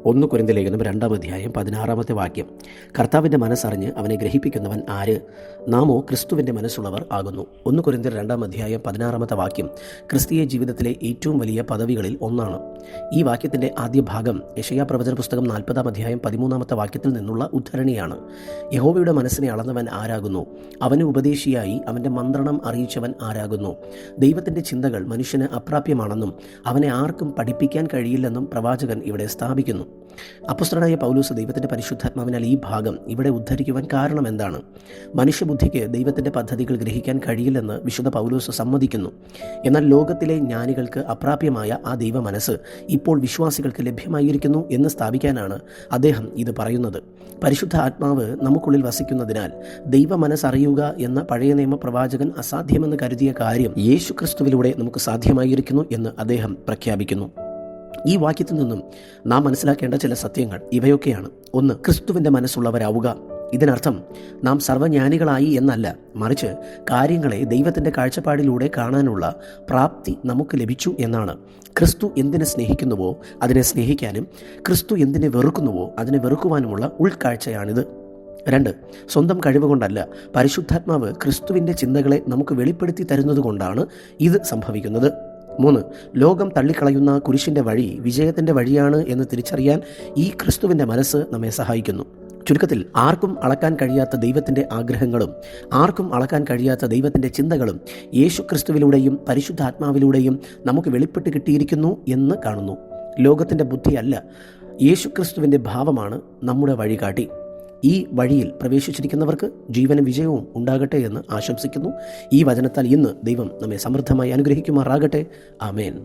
1 കൊരിന്ത്യർ ലേഖനം 2-ാം അധ്യായം 16-ാമത്തെ വാക്യം. കർത്താവിൻ്റെ മനസ്സറിഞ്ഞ് അവനെ ഗ്രഹിപ്പിക്കുന്നവൻ ആര്? നാമോ ക്രിസ്തുവിൻ്റെ മനസ്സുള്ളവർ ആകുന്നു. 1 കൊരിന്ത്യർ 2-ാം അധ്യായം 16-ാമത്തെ വാക്യം ക്രിസ്തീയ ജീവിതത്തിലെ ഏറ്റവും വലിയ പദവികളിൽ ഒന്നാണ്. ഈ വാക്യത്തിൻ്റെ ആദ്യ ഭാഗം യെശയ്യാ പ്രവചന പുസ്തകം 40-ാം അധ്യായം 13-ാമത്തെ വാക്യത്തിൽ നിന്നുള്ള ഉദ്ധരണിയാണ്. യഹോവയുടെ മനസ്സിനെ അളന്നവൻ ആരാകുന്നു? അവന് ഉപദേശിയായി അവൻ്റെ മന്ത്രണം അറിയിച്ചവൻ ആരാകുന്നു? ദൈവത്തിൻ്റെ ചിന്തകൾ മനുഷ്യന് അപ്രാപ്യമാണെന്നും അവനെ ആർക്കും പഠിപ്പിക്കാൻ കഴിയില്ലെന്നും പ്രവാചകൻ ഇവിടെ സ്ഥാപിക്കുന്നു. അപ്പോസ്തലനായ പൗലോസ് ദൈവത്തിൻ്റെ പരിശുദ്ധാത്മാവിനാൽ ഈ ഭാഗം ഇവിടെ ഉദ്ധരിക്കുവാൻ കാരണം എന്താണ്? മനുഷ്യബുദ്ധിക്ക് ദൈവത്തിൻ്റെ പദ്ധതികൾ ഗ്രഹിക്കാൻ കഴിയില്ലെന്ന് വിശുദ്ധ പൗലോസ് സമ്മതിക്കുന്നു. എന്നാൽ ലോകത്തിലെ ജ്ഞാനികൾക്ക് അപ്രാപ്യമായ ആ ദൈവ മനസ്സ് ഇപ്പോൾ വിശ്വാസികൾക്ക് ലഭ്യമായിരിക്കുന്നു എന്ന് സ്ഥാപിക്കാനാണ് അദ്ദേഹം ഇത് പറയുന്നത്. പരിശുദ്ധ ആത്മാവ് നമുക്കുള്ളിൽ വസിക്കുന്നതിനാൽ ദൈവ മനസ്സറിയുക എന്ന പഴയ നിയമ പ്രവാചകൻ അസാധ്യമെന്ന് കരുതിയ കാര്യം യേശു ക്രിസ്തുവിലൂടെ നമുക്ക് സാധ്യമായിരിക്കുന്നു എന്ന് അദ്ദേഹം പ്രഖ്യാപിക്കുന്നു. ഈ വാക്യത്തിൽ നിന്നും നാം മനസ്സിലാക്കേണ്ട ചില സത്യങ്ങൾ ഇവയൊക്കെയാണ്. 1. ക്രിസ്തുവിൻ്റെ മനസ്സുള്ളവരാവുക. ഇതിനർത്ഥം നാം സർവ്വജ്ഞാനികളായി എന്നല്ല, മറിച്ച് കാര്യങ്ങളെ ദൈവത്തിൻ്റെ കാഴ്ചപ്പാടിലൂടെ കാണാനുള്ള പ്രാപ്തി നമുക്ക് ലഭിച്ചു എന്നാണ്. ക്രിസ്തു എന്തിനെ സ്നേഹിക്കുന്നുവോ അതിനെ സ്നേഹിക്കാനും ക്രിസ്തു എന്തിനെ വെറുക്കുന്നുവോ അതിനെ വെറുക്കുവാനുമുള്ള ഉൾക്കാഴ്ചയാണിത്. 2. സ്വന്തം കഴിവുകൊണ്ടല്ല, പരിശുദ്ധാത്മാവ് ക്രിസ്തുവിൻ്റെ ചിന്തകളെ നമുക്ക് വെളിപ്പെടുത്തി തരുന്നതുകൊണ്ടാണ് ഇത് സംഭവിക്കുന്നത്. 3. ലോകം തള്ളിക്കളയുന്ന കുരിശിൻ്റെ വഴി വിജയത്തിൻ്റെ വഴിയാണ് എന്ന് തിരിച്ചറിയാൻ ഈ ക്രിസ്തുവിൻ്റെ മനസ്സ് നമ്മെ സഹായിക്കുന്നു. ചുരുക്കത്തിൽ, ആർക്കും അളക്കാൻ കഴിയാത്ത ദൈവത്തിൻ്റെ ആഗ്രഹങ്ങളും ആർക്കും അളക്കാൻ കഴിയാത്ത ദൈവത്തിൻ്റെ ചിന്തകളും യേശു ക്രിസ്തുവിലൂടെയും പരിശുദ്ധാത്മാവിലൂടെയും നമുക്ക് വെളിപ്പെട്ട് കിട്ടിയിരിക്കുന്നു എന്ന് കാണുന്നു. ലോകത്തിൻ്റെ ബുദ്ധിയല്ല, യേശു ക്രിസ്തുവിൻ്റെ ഭാവമാണ് നമ്മുടെ വഴികാട്ടി. ഈ വഴിയിൽ പ്രവേശിച്ചിരിക്കുന്നവർക്ക് ജീവനും വിജയവും ഉണ്ടാകട്ടെ എന്ന് ആശംസിക്കുന്നു. ഈ വചനത്താൽ ഇന്ന് ദൈവം നമ്മെ സമൃദ്ധമായി അനുഗ്രഹിക്കുമാറാകട്ടെ. ആമേൻ.